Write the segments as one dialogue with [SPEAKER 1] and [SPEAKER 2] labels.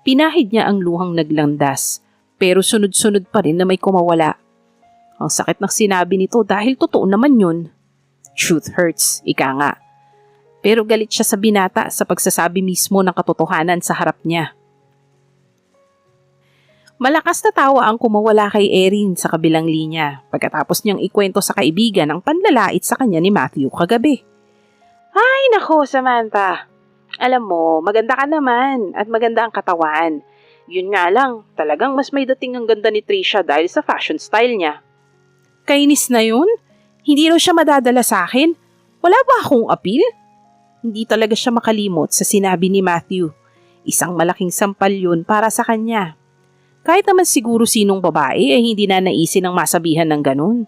[SPEAKER 1] Pinahid niya ang luhang naglandas, pero sunod-sunod pa rin na may kumawala. Ang sakit ng sinabi nito dahil totoo naman yun. Truth hurts, ika nga. Pero galit siya sa binata sa pagsasabi mismo ng katotohanan sa harap niya. Malakas na tawa ang kumawala kay Erin sa kabilang linya pagkatapos niyang ikwento sa kaibigan ang panlalait sa kanya ni Matthew kagabi. Ay nako, Samantha. Alam mo, maganda ka naman at maganda ang katawan. Yun nga lang, talagang mas may dating ang ganda ni Trisha dahil sa fashion style niya. Kainis na yun? Hindi raw siya madadala sa akin? Wala ba akong appeal? Hindi talaga siya makalimot sa sinabi ni Matthew. Isang malaking sampal yun para sa kanya. Kahit naman siguro sinong babae ay hindi na naisin ang masabihan ng ganun.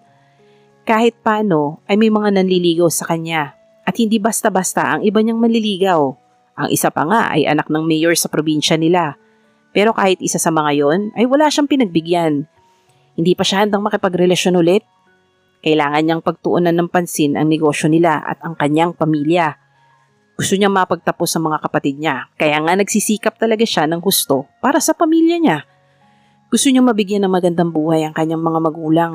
[SPEAKER 1] Kahit paano ay may mga nanliligaw sa kanya at hindi basta-basta ang iba niyang manliligaw. Ang isa pa nga ay anak ng mayor sa probinsya nila. Pero kahit isa sa mga yon ay wala siyang pinagbigyan. Hindi pa siya handang makipagrelasyon ulit. Kailangan niyang pagtuunan ng pansin ang negosyo nila at ang kanyang pamilya. Gusto niyang mapagtapos sa mga kapatid niya, kaya nga nagsisikap talaga siya ng gusto para sa pamilya niya. Gusto niyang mabigyan ng magandang buhay ang kanyang mga magulang.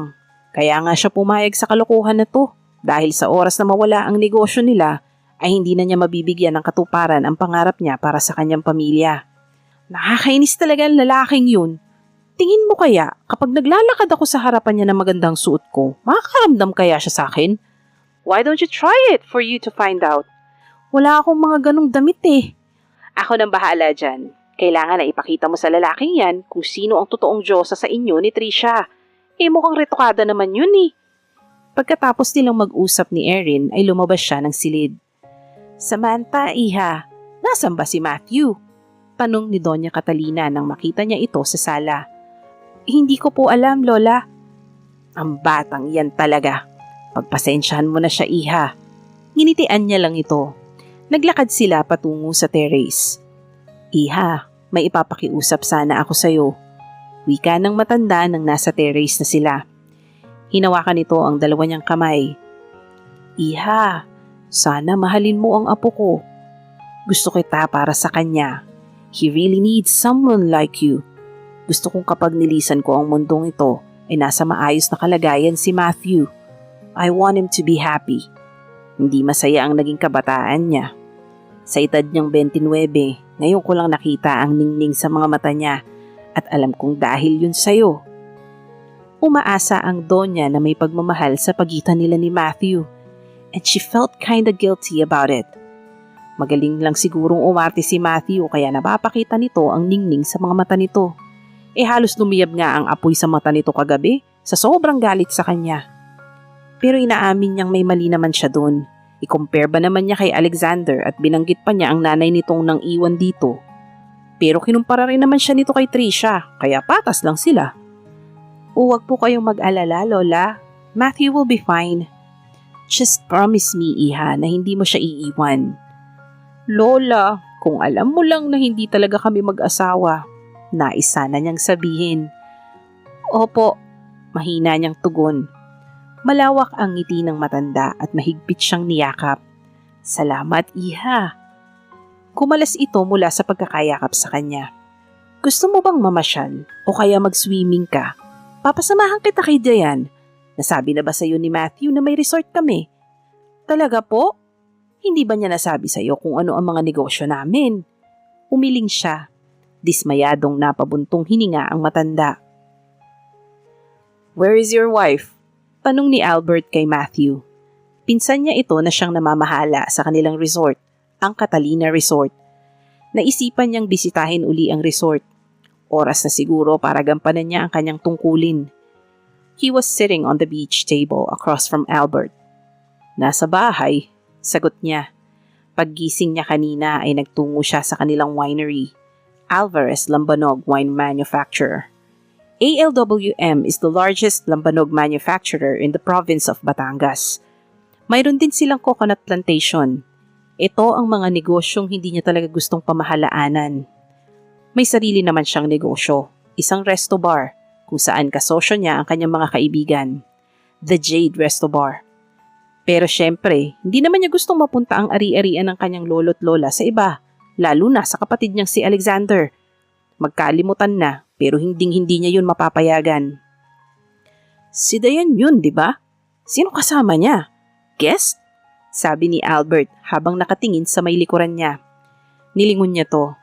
[SPEAKER 1] Kaya nga siya pumayag sa kalokohan na to dahil sa oras na mawala ang negosyo nila ay hindi na niya mabibigyan ng katuparan ang pangarap niya para sa kanyang pamilya. Nakakainis talaga ang lalaking yun. Tingin mo kaya kapag naglalakad ako sa harapan niya ng magandang suot ko, makakaramdam kaya siya sa akin? Why don't you try it for you to find out? Wala akong mga ganong damit eh. Ako nang bahala dyan. Kailangan na ipakita mo sa lalaking yan kung sino ang totoong Diyosa sa inyo ni Trisha. Mukhang retokada naman yun eh. Pagkatapos nilang mag-usap ni Erin ay lumabas siya ng silid. Samantha, iha, nasan ba si Matthew? Tanong ni Doña Catalina nang makita niya ito sa sala. Hindi ko po alam, Lola. Ang batang yan talaga. Pagpasensyahan mo na siya, iha. Nginitian niya lang ito. Naglakad sila patungo sa terrace. Iha, may ipapakiusap sana ako sa'yo. Wika ng matanda nang nasa terrace na sila. Hinawakan nito ang dalawa niyang kamay. Iha, sana mahalin mo ang apo ko. Gusto kita para sa kanya. He really needs someone like you. Gusto kong kapag nilisan ko ang mundong ito ay nasa maayos na kalagayan si Matthew. I want him to be happy. Hindi masaya ang naging kabataan niya. Sa edad niyang 29, ngayon ko lang nakita ang ningning sa mga mata niya at alam kong dahil yun sa'yo. Umaasa ang Donya na may pagmamahal sa pagitan nila ni Matthew and she felt kinda guilty about it. Magaling lang sigurong umarte si Matthew kaya napapakita nito ang ningning sa mga mata nito. Halos lumiyab nga ang apoy sa mata nito kagabi sa sobrang galit sa kanya. Pero inaamin niyang may mali naman siya doon. I-compare ba naman niya kay Alexander at binanggit pa niya ang nanay nitong nang iwan dito. Pero kinumpara rin naman siya nito kay Trisha kaya patas lang sila. Huwag po kayong mag-alala, Lola. Matthew will be fine. Just promise me, iha, na hindi mo siya iiwan. Lola, kung alam mo lang na hindi talaga kami mag-asawa. Nais sana niyang sabihin. Opo, mahina niyang tugon. Malawak ang ngiti ng matanda at mahigpit siyang niyakap. Salamat, iha. Kumalas ito mula sa pagkakayakap sa kanya. Gusto mo bang mamasyal o kaya mag-swimming ka? Papasamahan kita kay Diane. Nasabi na ba sa'yo ni Matthew na may resort kami? Talaga po? Hindi ba niya nasabi sa'yo kung ano ang mga negosyo namin? Umiling siya. Dismayadong napabuntong hininga ang matanda. Where is your wife? Tanong ni Albert kay Matthew. Pinsan niya ito na siyang namamahala sa kanilang resort, ang Catalina Resort. Naisipan niyang bisitahin uli ang resort. Oras na siguro para gampanan niya ang kanyang tungkulin. He was sitting on the beach table across from Albert. Nasa bahay, sagot niya. Paggising niya kanina ay nagtungo siya sa kanilang winery, Alvarez Lambanog Wine Manufacturer. ALWM is the largest lambanog manufacturer in the province of Batangas. Mayroon din silang coconut plantation. Ito ang mga negosyong hindi niya talaga gustong pamahalaanan. May sarili naman siyang negosyo, isang resto bar, kung saan kasosyo niya ang kanyang mga kaibigan. The Jade Resto Bar. Pero syempre, hindi naman niya gustong mapunta ang ari-arian ng kanyang lolo't lola sa iba, lalo na sa kapatid niyang si Alexander. Magkalimutan na, pero hinding-hindi niya yun mapapayagan. Si Dayan yun, di ba? Sino kasama niya? Guest? Sabi ni Albert habang nakatingin sa may likuran niya. Nilingon niya to.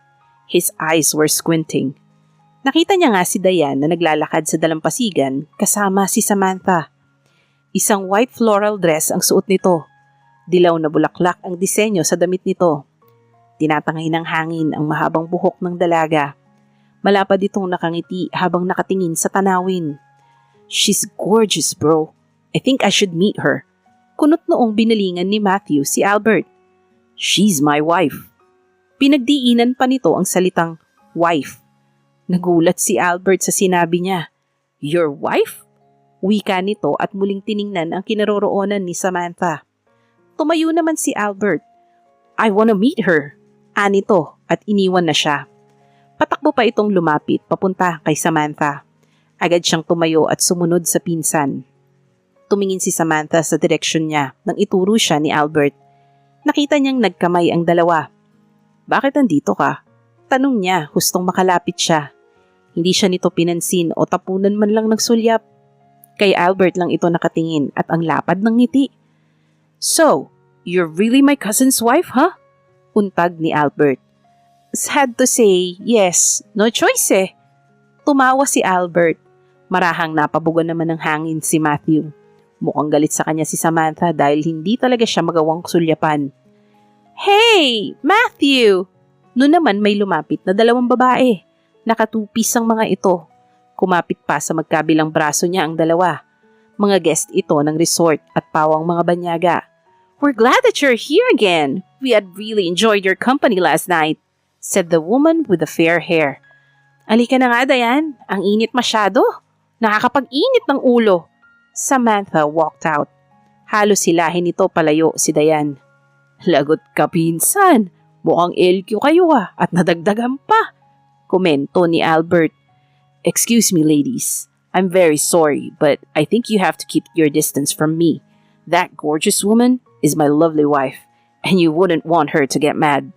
[SPEAKER 1] His eyes were squinting. Nakita niya nga si Dayan na naglalakad sa dalampasigan kasama si Samantha. Isang white floral dress ang suot nito. Dilaw na bulaklak ang disenyo sa damit nito. Tinatangay ng hangin ang mahabang buhok ng dalaga. Malapad itong nakangiti habang nakatingin sa tanawin. She's gorgeous, bro. I think I should meet her. Kunot noong binalingan ni Matthew si Albert. She's my wife. Pinagdiinan pa nito ang salitang wife. Nagulat si Albert sa sinabi niya. Your wife? Wika nito at muling tiningnan ang kinaroroonan ni Samantha. Tumayo naman si Albert. I wanna meet her. Anito at iniwan na siya. Patakbo pa itong lumapit papunta kay Samantha. Agad siyang tumayo at sumunod sa pinsan. Tumingin si Samantha sa direksyon niya nang ituro siya ni Albert. Nakita niyang nagkamay ang dalawa. Bakit andito ka? Tanong niya, hustong makalapit siya. Hindi siya nito pinansin o tapunan man lang ng sulyap. Kay Albert lang ito nakatingin at ang lapad ng ngiti. So, you're really my cousin's wife, huh? Untag ni Albert. Sad to say, yes. No choice eh. Tumawa si Albert. Marahang napabugan naman ng hangin si Matthew. Mukhang galit sa kanya si Samantha dahil hindi talaga siya magawang sulyapan. Hey, Matthew! Noon naman may lumapit na dalawang babae. Nakatupis ang mga ito. Kumapit pa sa magkabilang braso niya ang dalawa. Mga guest ito ng resort at pawang mga banyaga. We're glad that you're here again. We had really enjoyed your company last night, said the woman with the fair hair. Alika na nga, Dayan. Ang init masyado. Nakakapag-init ng ulo. Samantha walked out. Halos hilahin nito palayo si Dayan. Lagot ka, pinsan. Mukhang LQ kayo at nadagdagan pa. Komento ni Albert. Excuse me, ladies. I'm very sorry, but I think you have to keep your distance from me. That gorgeous woman is my lovely wife, and you wouldn't want her to get mad.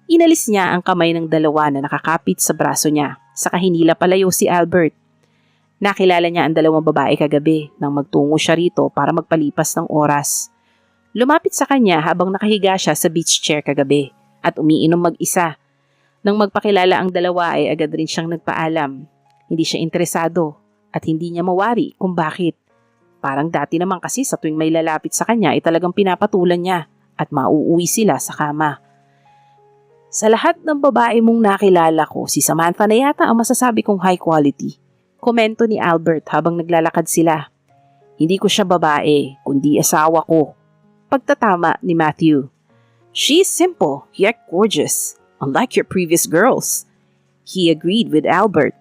[SPEAKER 1] Inalis niya ang kamay ng dalawa na nakakapit sa braso niya, saka hinila palayo si Albert. Nakilala niya ang dalawang babae kagabi nang magtungo siya rito para magpalipas ng oras. Lumapit sa kanya habang nakahiga siya sa beach chair kagabi at umiinom mag-isa. Nang magpakilala ang dalawa ay agad rin siyang nagpaalam. Hindi siya interesado at hindi niya mawari kung bakit. Parang dati naman kasi sa tuwing may lalapit sa kanya ay talagang pinapatulan niya at mauuwi sila sa kama. Sa lahat ng babae mong nakilala ko, si Samantha na yata ang masasabi kong high quality. Komento ni Albert habang naglalakad sila. Hindi ko siya babae, kundi asawa ko. Pagtatama ni Matthew. She is simple, yet gorgeous, unlike your previous girls. He agreed with Albert.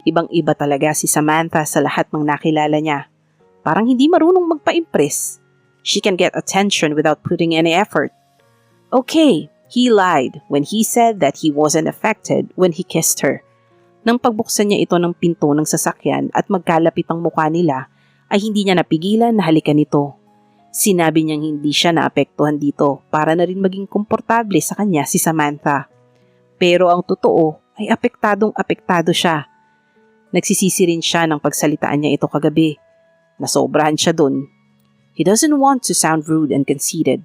[SPEAKER 1] Ibang-iba talaga si Samantha sa lahat ng nakilala niya. Parang hindi marunong magpa-impress. She can get attention without putting any effort. Okay, he lied when he said that he wasn't affected when he kissed her. Nang pagbuksan niya ito ng pinto ng sasakyan at magkalapit ang mukha nila, ay hindi niya napigilan na halikan ito. Sinabi niyang hindi siya naapektuhan dito para na rin maging komportable sa kanya si Samantha. Pero ang totoo ay apektado siya. Nagsisisi rin siya ng pagsalitaan niya ito kagabi. Nasobrahan siya dun. He doesn't want to sound rude and conceited.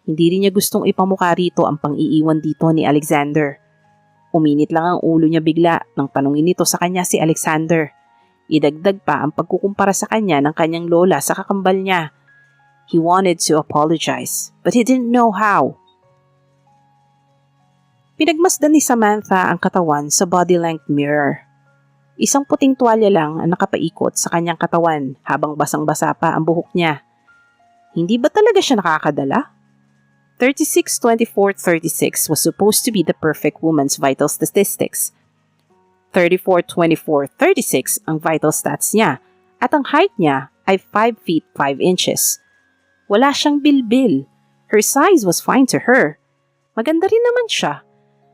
[SPEAKER 1] Hindi rin niya gustong ipamukha rito ang pang-iiwan dito ni Alexander. Uminit lang ang ulo niya bigla nang tanungin nito sa kanya si Alexander. Idagdag pa ang pagkukumpara sa kanya ng kanyang lola sa kakambal niya. He wanted to apologize, but he didn't know how. Pinagmasdan ni Samantha ang katawan sa body-length mirror. Isang puting tuwalya lang ang nakapaikot sa kanyang katawan habang basang-basa pa ang buhok niya. Hindi ba talaga siya nakakadala? 36-24-36 was supposed to be the perfect woman's vital statistics. 34-24-36 ang vital stats niya at ang height niya ay 5 feet 5 inches. Wala siyang bilbil. Her size was fine to her. Maganda rin naman siya.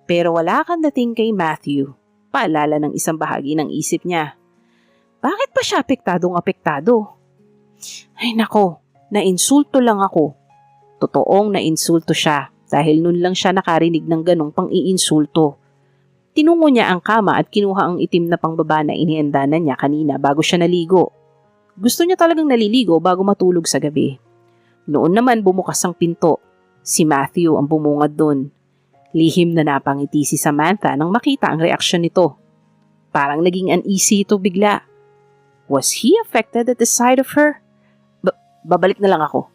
[SPEAKER 1] Pero wala kang dating kay Matthew. Paalala ng isang bahagi ng isip niya. Bakit pa siya apektado? Ay nako, nainsulto lang ako. Totoong nainsulto siya dahil nun lang siya nakarinig ng ganong pang-iinsulto. Itinungo niya ang kama at kinuha ang itim na pangbaba na inihanda na niya kanina bago siya naligo. Gusto niya talagang naliligo bago matulog sa gabi. Noon naman bumukas ang pinto. Si Matthew ang bumungad doon. Lihim na napangiti si Samantha nang makita ang reaksyon nito. Parang naging uneasy ito bigla. Was he affected at the sight of her? Babalik na lang ako.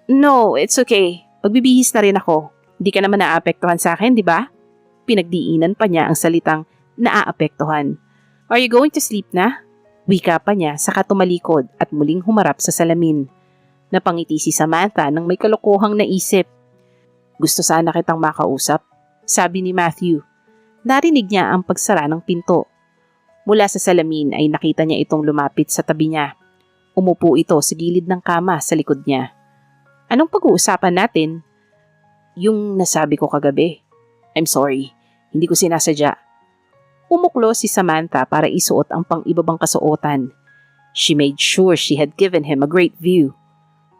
[SPEAKER 1] No, it's okay. Pagbibihis na rin ako. Hindi ka naman naaapektuhan sa akin, di ba? Pinagdiinan pa niya ang salitang naaapektuhan. Are you going to sleep na? Wika pa niya saka tumalikod at muling humarap sa salamin. Napangiti si Samantha nang may kalokohang naisip. Gusto sana kitang makausap, sabi ni Matthew. Narinig niya ang pagsara ng pinto. Mula sa salamin ay nakita niya itong lumapit sa tabi niya. Umupo ito sa gilid ng kama sa likod niya. Anong pag-uusapan natin? Yung nasabi ko kagabi. I'm sorry, hindi ko sinasadya. Umuklo si Samantha para isuot ang pang-ibabang kasuotan. She made sure she had given him a great view.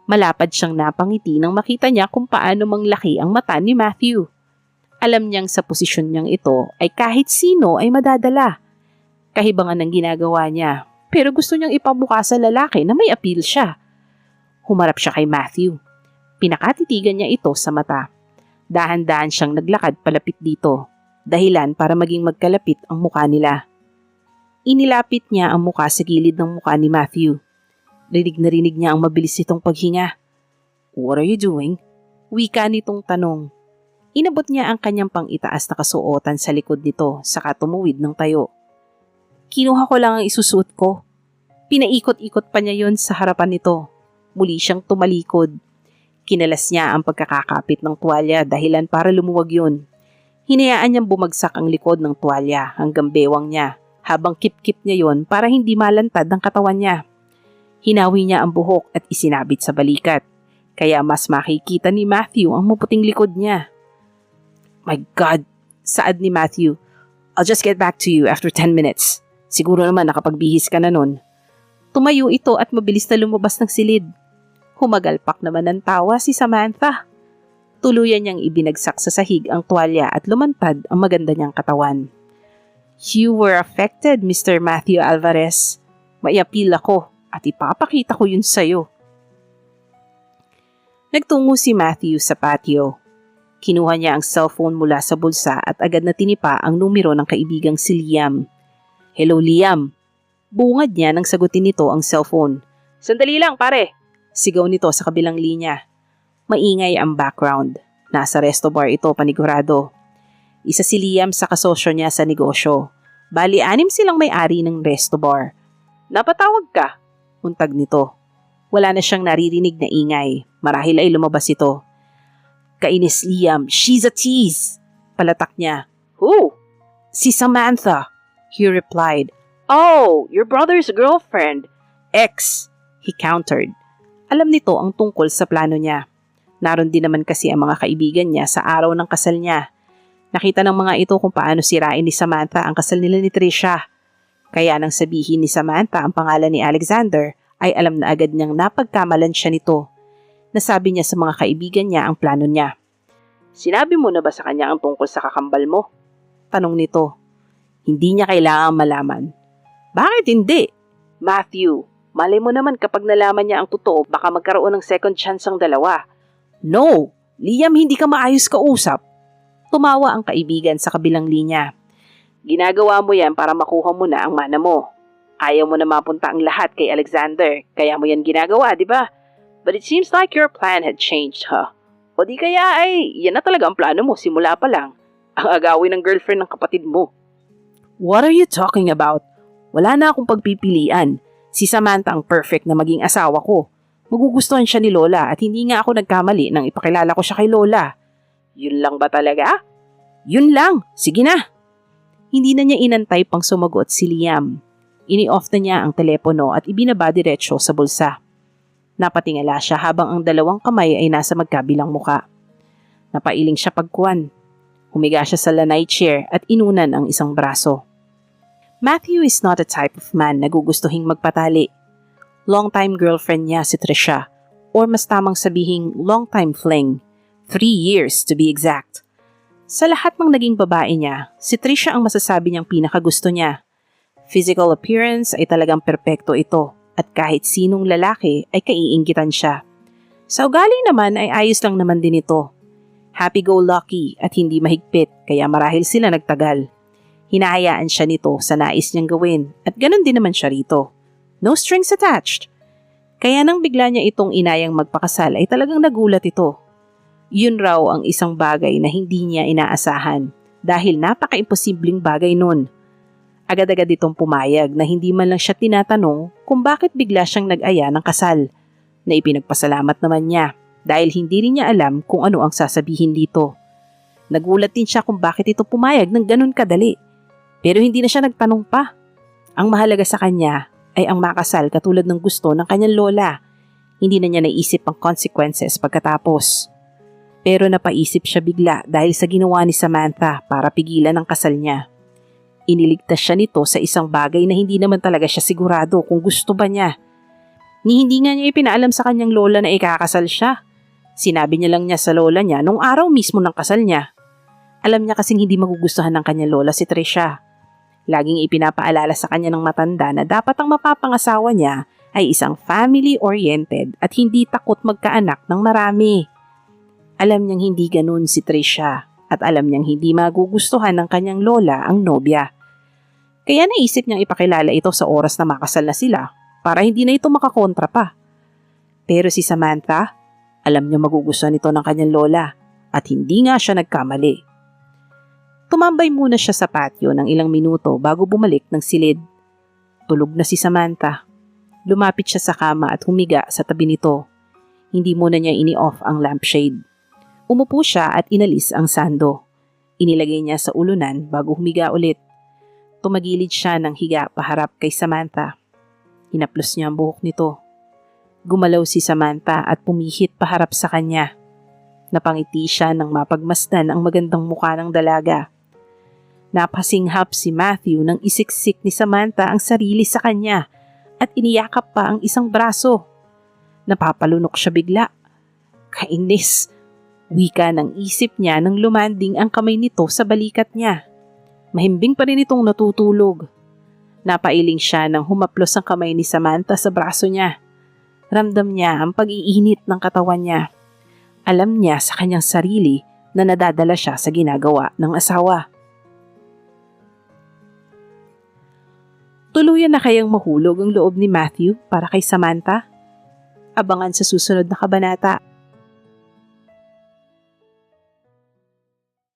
[SPEAKER 1] Malapad siyang napangiti nang makita niya kung paano manglaki ang mata ni Matthew. Alam niyang sa posisyon niyang ito ay kahit sino ay madadala. Kahibangan ng ginagawa niya, pero gusto niyang ipamukha sa lalaki na may appeal siya. Humarap siya kay Matthew. Pinakatitigan niya ito sa mata. Dahan-dahan siyang naglakad palapit dito, dahilan para maging magkalapit ang mukha nila. Inilapit niya ang mukha sa gilid ng mukha ni Matthew. Rinig na rinig niya ang mabilis itong paghinga. What are you doing? Wika nitong tanong. Inabot niya ang kanyang pang-itaas na kasuotan sa likod nito saka tumuwid ng tayo. Kinuha ko lang ang isusuot ko. Pinaikot-ikot pa niya yon sa harapan nito. Muli siyang tumalikod. Kinalas niya ang pagkakakapit ng tuwalya dahilan para lumuwag yun. Hinayaan niyang bumagsak ang likod ng tuwalya hanggang bewang niya habang kip-kip niya yon para hindi malantad ang katawan niya. Hinawi niya ang buhok at isinabit sa balikat. Kaya mas makikita ni Matthew ang maputing likod niya. My God! Saad ni Matthew. I'll just get back to you after 10 minutes. Siguro naman nakapagbihis ka na nun. Tumayo ito at mabilis na lumabas ng silid. Humagalpak naman ng tawa si Samantha. Tuluyan niyang ibinagsak sa sahig ang tuwalya at lumantad ang maganda niyang katawan. You were affected, Mr. Matthew Alvarez. May appeal ako at ipapakita ko yun sa'yo. Nagtungo si Matthew sa patio. Kinuha niya ang cellphone mula sa bulsa at agad na tinipa ang numero ng kaibigang si Liam. Hello, Liam. Bungad niya nang sagutin nito ang cellphone. Sandali lang, pare. Sigaw nito sa kabilang linya. Maingay ang background. Nasa resto bar ito panigurado. Isa si Liam sa kasosyo niya sa negosyo. Bali, 6 silang may-ari ng resto bar. Napatawag ka? Untag nito. Wala na siyang naririnig na ingay. Marahil ay lumabas ito. Kainis Liam, she's a tease. Palatak niya. Who? Si Samantha. He replied. Oh, your brother's girlfriend. Ex, he countered. Alam nito ang tungkol sa plano niya. Naroon din naman kasi ang mga kaibigan niya sa araw ng kasal niya. Nakita ng mga ito kung paano sirain ni Samantha ang kasal nila ni Trisha. Kaya nang sabihin ni Samantha ang pangalan ni Alexander, ay alam na agad niyang napagkamalan siya nito. Nasabi niya sa mga kaibigan niya ang plano niya. Sinabi mo na ba sa kanya ang tungkol sa kakambal mo? Tanong nito. Hindi niya kailangang malaman. Bakit hindi? Matthew, malay mo naman kapag nalaman niya ang totoo, baka magkaroon ng second chance ang dalawa. No, Liam, hindi ka maayos kausap. Tumawa ang kaibigan sa kabilang linya. Ginagawa mo yan para makuha mo na ang mana mo. Ayaw mo na mapunta ang lahat kay Alexander, kaya mo yan ginagawa, di ba? But it seems like your plan had changed, huh? O di kaya ay, yan na talaga ang plano mo simula pa lang. Ang agawin ng girlfriend ng kapatid mo. What are you talking about? Wala na akong pagpipilian. Si Samantha ang perfect na maging asawa ko. Magugustuhan siya ni Lola at hindi nga ako nagkamali nang ipakilala ko siya kay Lola. Yun lang ba talaga? Yun lang. Sige na. Hindi na niya inantay pang sumagot si Liam. Ini-off na niya ang telepono at ibinaba diretsyo sa bulsa. Napatingala siya habang ang dalawang kamay ay nasa magkabilang muka. Napailing siya pagkuwan. Humiga siya sa lanay chair at inunan ang isang braso. Matthew is not a type of man na gugustuhing magpatali. Long-time girlfriend niya si Trisha, or mas tamang sabihing long-time fling. 3 years to be exact. Sa lahat ng naging babae niya, si Trisha ang masasabi niyang pinakagusto niya. Physical appearance ay talagang perpekto ito at kahit sinong lalaki ay kaiinggitan siya. Sa ugali naman ay ayos lang naman din ito. Happy-go-lucky at hindi mahigpit kaya marahil sila nagtagal. Hinahayaan siya nito sa nais niyang gawin at ganun din naman siya rito. No strings attached. Kaya nang bigla niya itong inayang magpakasal ay talagang nagulat ito. Yun raw ang isang bagay na hindi niya inaasahan dahil napaka-imposibleng bagay nun. Agad-agad itong pumayag na hindi man lang siya tinatanong kung bakit bigla siyang nag-aya ng kasal na ipinagpasalamat naman niya dahil hindi rin niya alam kung ano ang sasabihin dito. Nagulat din siya kung bakit ito pumayag ng ganun kadali pero hindi na siya nagtanong pa. Ang mahalaga sa kanya ay ang makasal katulad ng gusto ng kanyang lola. Hindi na niya naisip ang consequences pagkatapos. Pero napaisip siya bigla dahil sa ginawa ni Samantha para pigilan ang kasal niya. Iniligtas siya nito sa isang bagay na hindi naman talaga siya sigurado kung gusto ba niya. Hindi nga niya ipinaalam sa kanyang lola na ikakasal siya. Sinabi niya lang niya sa lola niya nung araw mismo ng kasal niya. Alam niya kasing hindi magugustuhan ng kanyang lola si Trisha. Laging ipinapaalala sa kanya ng matanda na dapat ang mapapangasawa niya ay isang family-oriented at hindi takot magkaanak ng marami. Alam niyang hindi ganun si Trisha at alam niyang hindi magugustuhan ng kanyang lola ang nobya. Kaya naisip niyang ipakilala ito sa oras na makasal na sila para hindi na ito makakontra pa. Pero si Samantha, alam niya magugustuhan ito ng kanyang lola at hindi nga siya nagkamali. Tumambay muna siya sa patio ng ilang minuto bago bumalik ng silid. Tulog na si Samantha. Lumapit siya sa kama at humiga sa tabi nito. Hindi muna niya ini-off ang lampshade. Umupo siya at inalis ang sando. Inilagay niya sa ulunan bago humiga ulit. Tumagilid siya ng higa paharap kay Samantha. Hinaplos niya ang buhok nito. Gumalaw si Samantha at pumihit paharap sa kanya. Napangiti siya nang mapagmasdan ang magandang mukha ng dalaga. Napasinghap si Matthew nang isiksik ni Samantha ang sarili sa kanya at iniyakap pa ang isang braso. Napapalunok siya bigla. Kainis! Wika ng isip niya nang lumanding ang kamay nito sa balikat niya. Mahimbing pa rin itong natutulog. Napailing siya nang humaplos ang kamay ni Samantha sa braso niya. Ramdam niya ang pag-iinit ng katawan niya. Alam niya sa kanyang sarili na nadadala siya sa ginagawa ng asawa. Tuluyan na kayang mahulog ang loob ni Matthew para kay Samantha? Abangan sa susunod na kabanata.